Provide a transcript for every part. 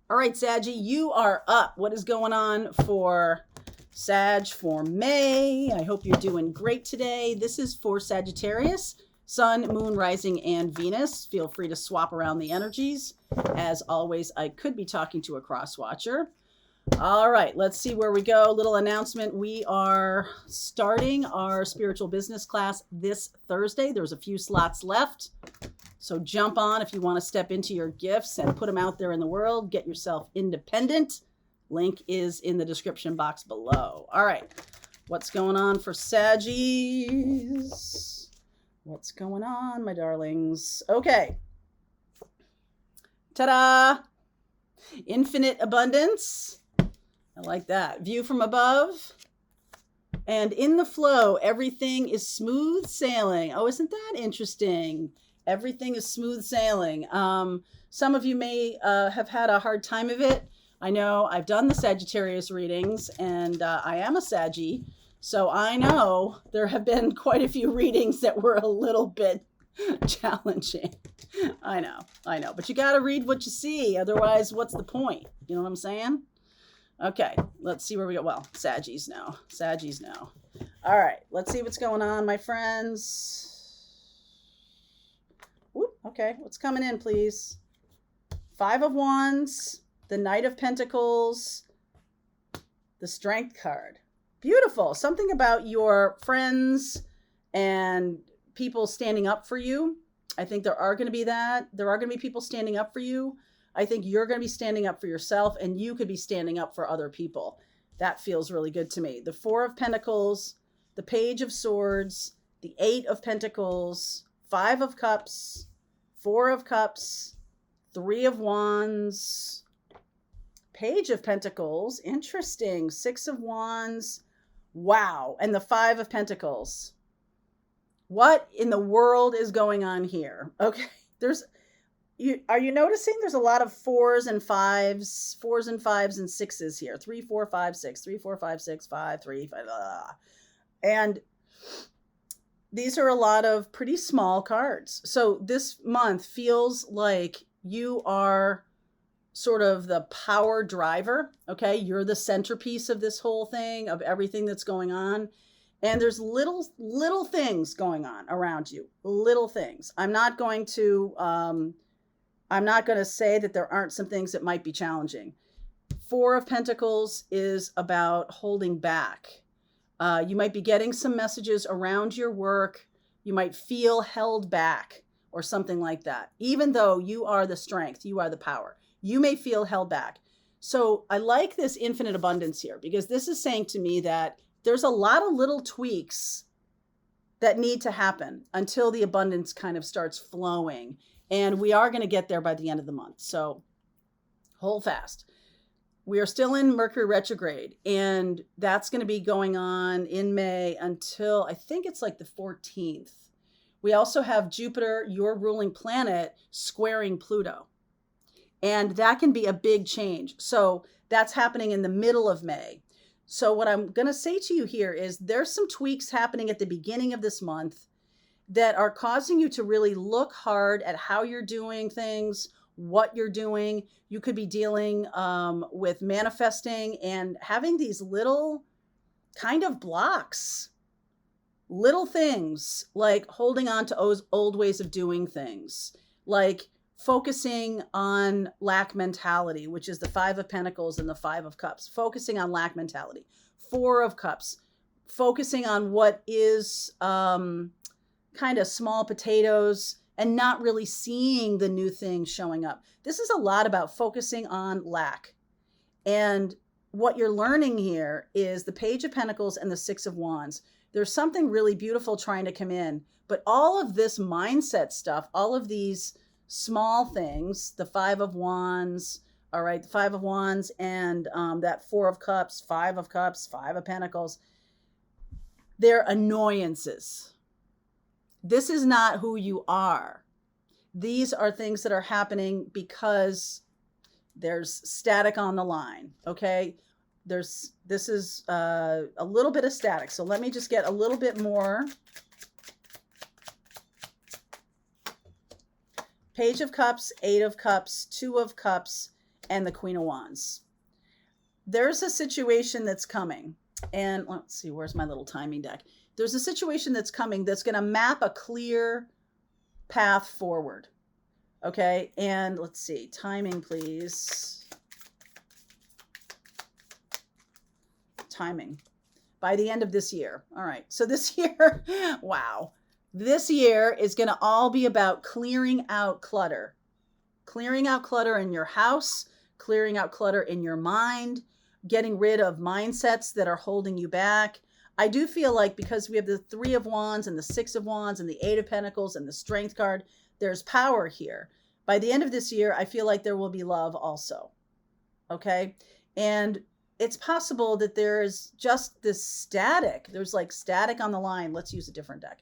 All right, Saggy, you are up. What is going on for Sag for May? I hope you're doing great today. This is for Sagittarius, Sun, Moon, Rising, and Venus. Feel free to swap around the energies. As always, I could be talking to a cross watcher. All right, let's see where we go. Little announcement. We are starting our spiritual business class this Thursday. There's a few slots left. So jump on if you want to step into your gifts and put them out there in the world. Get yourself independent. Link is in the description box below. All right. What's going on for Saggies? What's going on, my darlings? Okay. Ta-da! Infinite abundance. I like that. View from above. And in the flow, everything is smooth sailing. Oh, isn't that interesting? Everything is smooth sailing. Some of you may have had a hard time of it. I know I've done the Sagittarius readings, and I am a Saggy, so I know there have been quite a few readings that were a little bit challenging. I know. But you got to read what you see. Otherwise, what's the point? You know what I'm saying? Okay, let's see where we go. Well, Saggies now. All right, let's see what's going on, my friends. Okay, what's coming in, please? 5 of Wands, the Knight of Pentacles, the Strength card. Beautiful. Something about your friends and people standing up for you. I think there are going to be that. There are going to be people standing up for you. I think you're going to be standing up for yourself, and you could be standing up for other people. That feels really good to me. The 4 of Pentacles, the Page of Swords, the 8 of Pentacles, 5 of Cups, 4 of Cups, 3 of Wands, Page of Pentacles, interesting, 6 of Wands, wow, and the 5 of Pentacles. What in the world is going on here? Okay, are you noticing there's a lot of 4s and 5s and 6s here? 3, 4, 5, 6, 3, 4, 5, 6, 5, 3, 5, and these are a lot of pretty small cards. So this month feels like you are sort of the power driver, okay? You're the centerpiece of this whole thing, of everything that's going on. And there's little things going on around you, little things. I'm not going to say that there aren't some things that might be challenging. 4 of Pentacles is about holding back. You might be getting some messages around your work. You might feel held back or something like that. Even though you are the strength, you are the power, you may feel held back. So I like this infinite abundance here, because this is saying to me that there's a lot of little tweaks that need to happen until the abundance kind of starts flowing. And we are going to get there by the end of the month. So hold fast. We are still in Mercury retrograde, and that's going to be going on in May until I think it's like the 14th. We also have Jupiter, your ruling planet, squaring Pluto. And that can be a big change. So that's happening in the middle of May. So what I'm going to say to you here is there's some tweaks happening at the beginning of this month that are causing you to really look hard at how you're doing things, what you're doing. You could be dealing with manifesting and having these little kind of blocks, little things like holding on to old ways of doing things, like focusing on lack mentality, which is the 5 of Pentacles and the 5 of Cups, focusing on lack mentality. 4 of Cups, focusing on what is kind of small potatoes and not really seeing the new things showing up. This is a lot about focusing on lack. And what you're learning here is the Page of Pentacles and the 6 of Wands. There's something really beautiful trying to come in, but all of this mindset stuff, all of these small things, the 5 of Wands, all right, the 5 of Wands and that 4 of Cups, 5 of Cups, 5 of Pentacles, they're annoyances. This is not who you are. These are things that are happening because there's static on the line, okay? This is a little bit of static. So let me just get a little bit more. Page of Cups, 8 of Cups, 2 of Cups, and the Queen of Wands. There's a situation that's coming. And let's see, where's my little timing deck? There's a situation that's coming that's going to map a clear path forward. Okay. And let's see, timing, please. Timing. By the end of this year. All right. So this year, wow. This year is going to all be about clearing out clutter. Clearing out clutter in your house, clearing out clutter in your mind, getting rid of mindsets that are holding you back. I do feel like because we have the 3 of Wands and the 6 of Wands and the 8 of Pentacles and the Strength card, there's power here. By the end of this year, I feel like there will be love also. Okay? And it's possible that there's just this static. There's like static on the line. Let's use a different deck.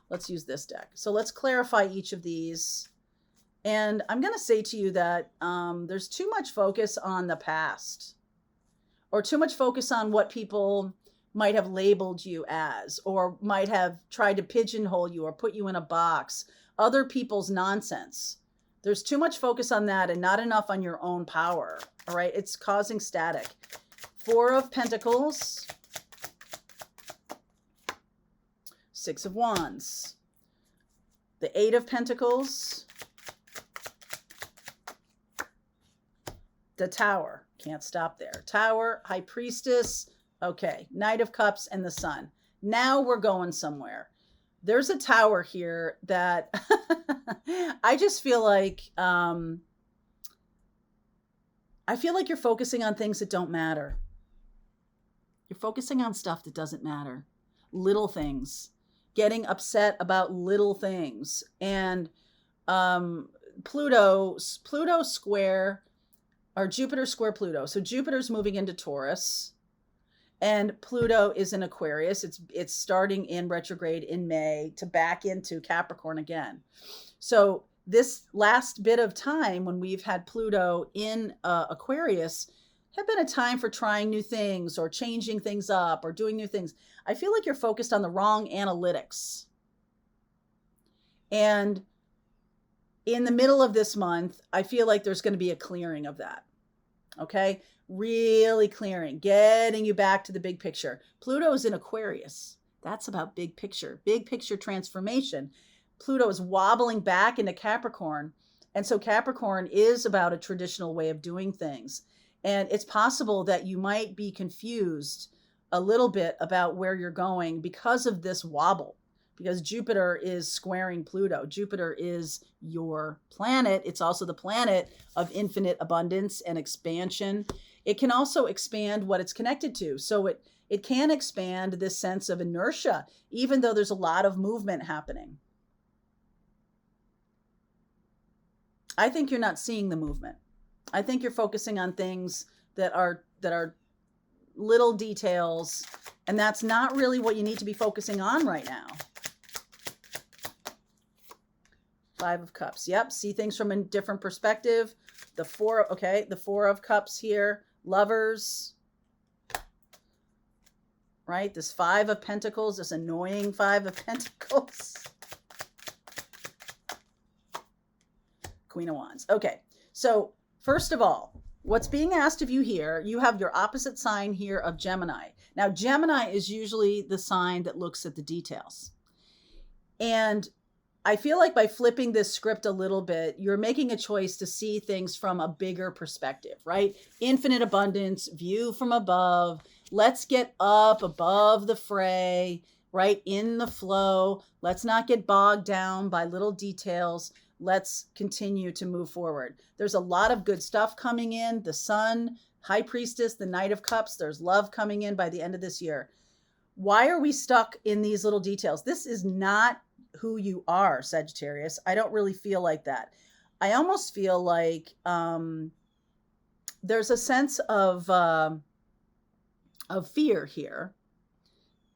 Let's use this deck. So let's clarify each of these. And I'm going to say to you that there's too much focus on the past, or too much focus on what people might have labeled you as, or might have tried to pigeonhole you or put you in a box, other people's nonsense. There's too much focus on that and not enough on your own power. All right. It's causing static. 4 of Pentacles, 6 of Wands, the 8 of Pentacles, the Tower. Can't stop there. Tower, High Priestess. Okay. Knight of Cups and the Sun. Now we're going somewhere. There's a Tower here that I just feel like, I feel like you're focusing on things that don't matter. You're focusing on stuff that doesn't matter. Little things. Getting upset about little things. And Pluto square, or Jupiter square Pluto. So Jupiter's moving into Taurus. And Pluto is in Aquarius. It's starting in retrograde in May to back into Capricorn again. So this last bit of time when we've had Pluto in Aquarius have been a time for trying new things or changing things up or doing new things. I feel like you're focused on the wrong analytics. And in the middle of this month, I feel like there's going to be a clearing of that. Okay? Really clearing, getting you back to the big picture. Pluto is in Aquarius. That's about big picture transformation. Pluto is wobbling back into Capricorn. And so Capricorn is about a traditional way of doing things. And it's possible that you might be confused a little bit about where you're going because of this wobble, because Jupiter is squaring Pluto. Jupiter is your planet. It's also the planet of infinite abundance and expansion. It can also expand what it's connected to. So it can expand this sense of inertia, even though there's a lot of movement happening. I think you're not seeing the movement. I think you're focusing on things that are little details, and that's not really what you need to be focusing on right now. 5 of Cups. Yep, see things from a different perspective. The 4 of Cups here. Lovers. Right? This 5 of Pentacles, this annoying 5 of Pentacles. Queen of Wands. Okay, so first of all, what's being asked of you here, you have your opposite sign here of Gemini. Now, Gemini is usually the sign that looks at the details. And I feel like by flipping this script a little bit, you're making a choice to see things from a bigger perspective, right? Infinite abundance, view from above. Let's get up above the fray, right? In the flow. Let's not get bogged down by little details. Let's continue to move forward. There's a lot of good stuff coming in. The Sun, High Priestess, the Knight of Cups. There's love coming in by the end of this year. Why are we stuck in these little details? This is not who you are, Sagittarius. I don't really feel like that. I almost feel like there's a sense of fear here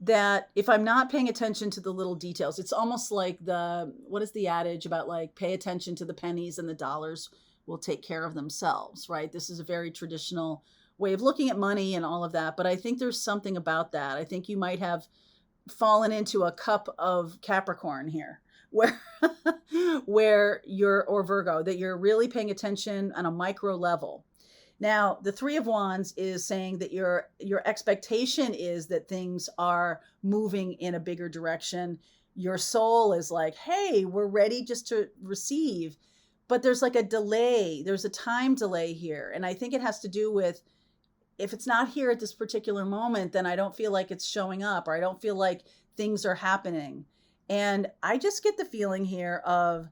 that if I'm not paying attention to the little details, it's almost like what is the adage about like pay attention to the pennies and the dollars will take care of themselves, right? This is a very traditional way of looking at money and all of that. But I think there's something about that. I think you might have fallen into a cup of Capricorn here where you're, or Virgo, that you're really paying attention on a micro level. Now, the Three of Wands is saying that your expectation is that things are moving in a bigger direction. Your soul is like, hey, we're ready just to receive. But there's like a delay. There's a time delay here. And I think it has to do with, if it's not here at this particular moment, then I don't feel like it's showing up, or I don't feel like things are happening. And I just get the feeling here of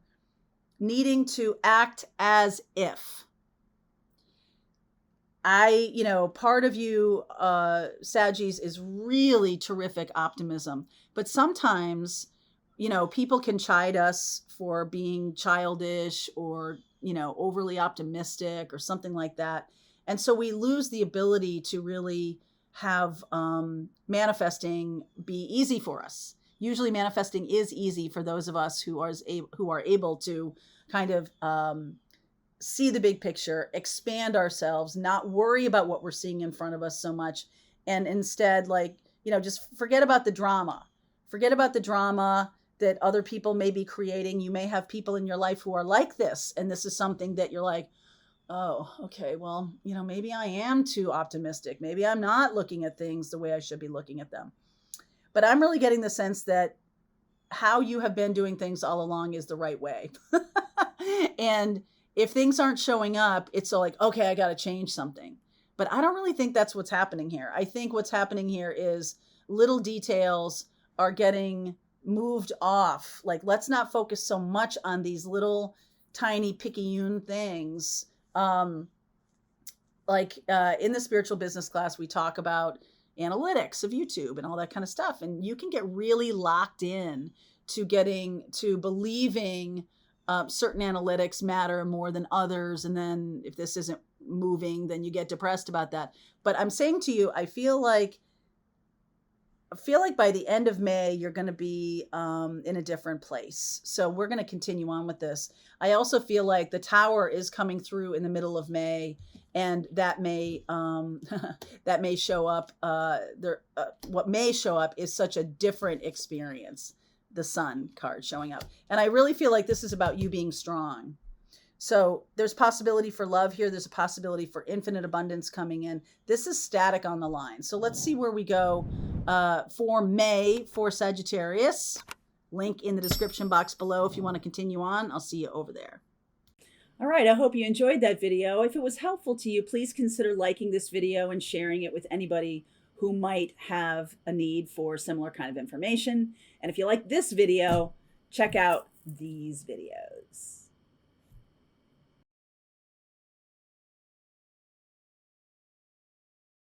needing to act as if. Part of you, Saggies, is really terrific optimism. But sometimes, people can chide us for being childish or, overly optimistic or something like that. And so we lose the ability to really have manifesting be easy for us. Usually manifesting is easy for those of us who are able to kind of see the big picture, expand ourselves, not worry about what we're seeing in front of us so much, and instead, just forget about the drama. Forget about the drama that other people may be creating. You may have people in your life who are like this, and this is something that you're like, oh, okay, well, maybe I am too optimistic. Maybe I'm not looking at things the way I should be looking at them. But I'm really getting the sense that how you have been doing things all along is the right way. And if things aren't showing up, it's like, okay, I got to change something. But I don't really think that's what's happening here. I think what's happening here is little details are getting moved off. Like, let's not focus so much on these little tiny picayune things. In the spiritual business class, we talk about analytics of YouTube and all that kind of stuff. And you can get really locked in to believing certain analytics matter more than others. And then if this isn't moving, then you get depressed about that. But I'm saying to you, I feel like by the end of May, you're going to be in a different place. So we're going to continue on with this. I also feel like the Tower is coming through in the middle of May, and that may show up. What may show up is such a different experience. The Sun card showing up, and I really feel like this is about you being strong. So there's possibility for love here. There's a possibility for infinite abundance coming in. This is static on the line. So let's see where we go for May for Sagittarius. Link in the description box below if you want to continue on. I'll see you over there. All right, I hope you enjoyed that video. If it was helpful to you, please consider liking this video and sharing it with anybody who might have a need for similar kind of information. And if you like this video, check out these videos.